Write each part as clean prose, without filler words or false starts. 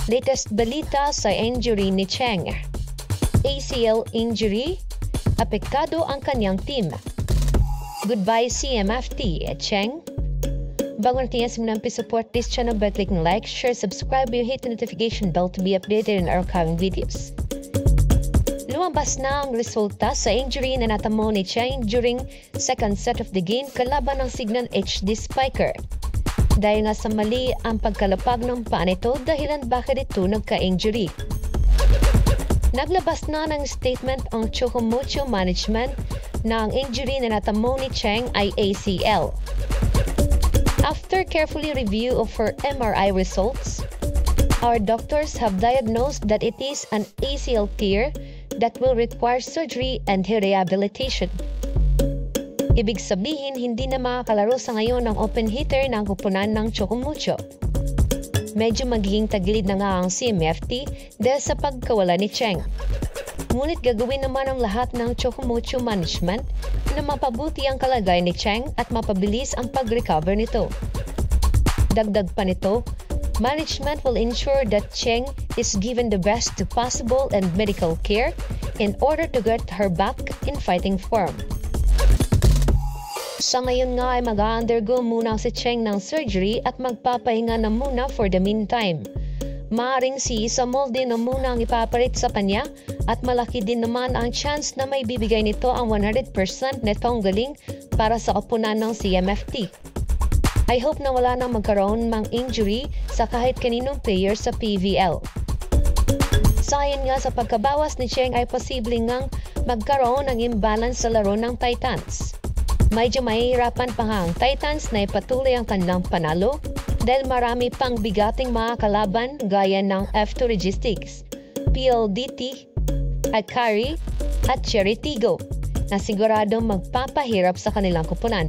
Latest balita sa injury ni Cheng. ACL injury, apektado ang kanyang team. Goodbye CMFT at Cheng. Bago natin simulan support this channel by clicking like, share, subscribe, and hit the notification bell to be updated in our upcoming videos. Lumabas na ang resulta sa injury na natamo ni Cheng during second set of the game kalaban ng Signan HD Spiker. Dahil nga sa mali ang pagkalapag ng paa nito dahilan bakit ito nagka-injury. Naglabas na ng statement ang Chocomucho Management na ang injury na natamo ni Cheng ay ACL. After carefully review of her MRI results, our doctors have diagnosed that it is an ACL tear that will require surgery and rehabilitation. Ibig sabihin, hindi na makakalaro sa ngayon ng open hitter ng kupunan ng Chocomucho. Medyo magiging tagilid na nga ang CMFT dahil sa pagkawala ni Cheng. Ngunit gagawin naman ang lahat ng Chocomucho Management na mapabuti ang kalagayan ni Cheng at mapabilis ang pag-recover nito. Dagdag pa nito, management will ensure that Cheng is given the best possible and medical care in order to get her back in fighting form. Sa ngayon nga ay mag-undergo muna si Cheng ng surgery at magpapahinga na muna for the meantime. Maaring si Samuel din na muna ang ipapalit sa kanya at malaki din naman ang chance na may bibigay nito ang 100% netong galing para sa koponan ng CMFT. I hope na wala nang magkaroon ng injury sa kahit kaninong player sa PVL. Sayon nga sa pagkabawas ni Cheng ay posibleng ngang magkaroon ng imbalance sa laro ng Titans. Medyo mahihirapan pa nga ang Titans na ipatuloy ang kanilang panalo dahil marami pang bigating mga kalaban gaya ng F2 Logistics, PLDT, Akari at Cherry Tigo na siguradong magpapahirap sa kanilang kupunan.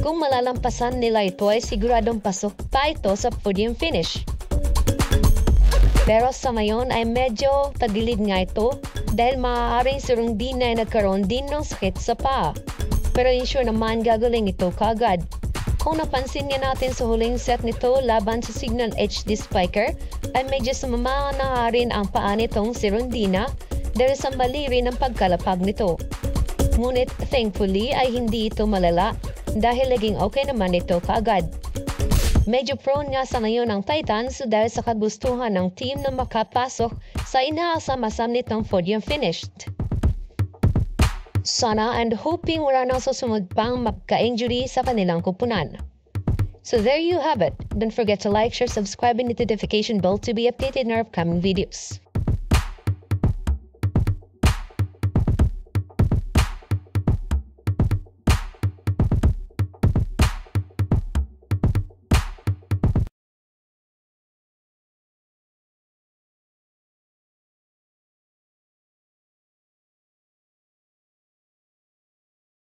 Kung malalampasan nila ito ay siguradong pasok pa ito sa podium finish. Pero sa ngayon ay medyo tagilid nga ito dahil maaaring si Rungdina ay nagkaroon din ng sakit sa paa. Pero ensure naman gagaling ito kaagad. Kung napansin niya natin sa huling set nito laban sa Signan HD Spiker ay medyo sumama na rin ang paa nitong si Rungdina dahil sa mali rin ang pagkalapag nito. Ngunit thankfully ay hindi ito malala dahil naging okay naman ito kaagad. Medyo prone nga sa ngayon ang Titans dahil sa kagustuhan ng team na makapasok sa inaasam-asam nitong podium finished. Sana and hoping wala nang susunod pang magka-injury sa kanilang kupunan. So there you have it. Don't forget to like, share, subscribe, and hit the notification bell to be updated in our upcoming videos.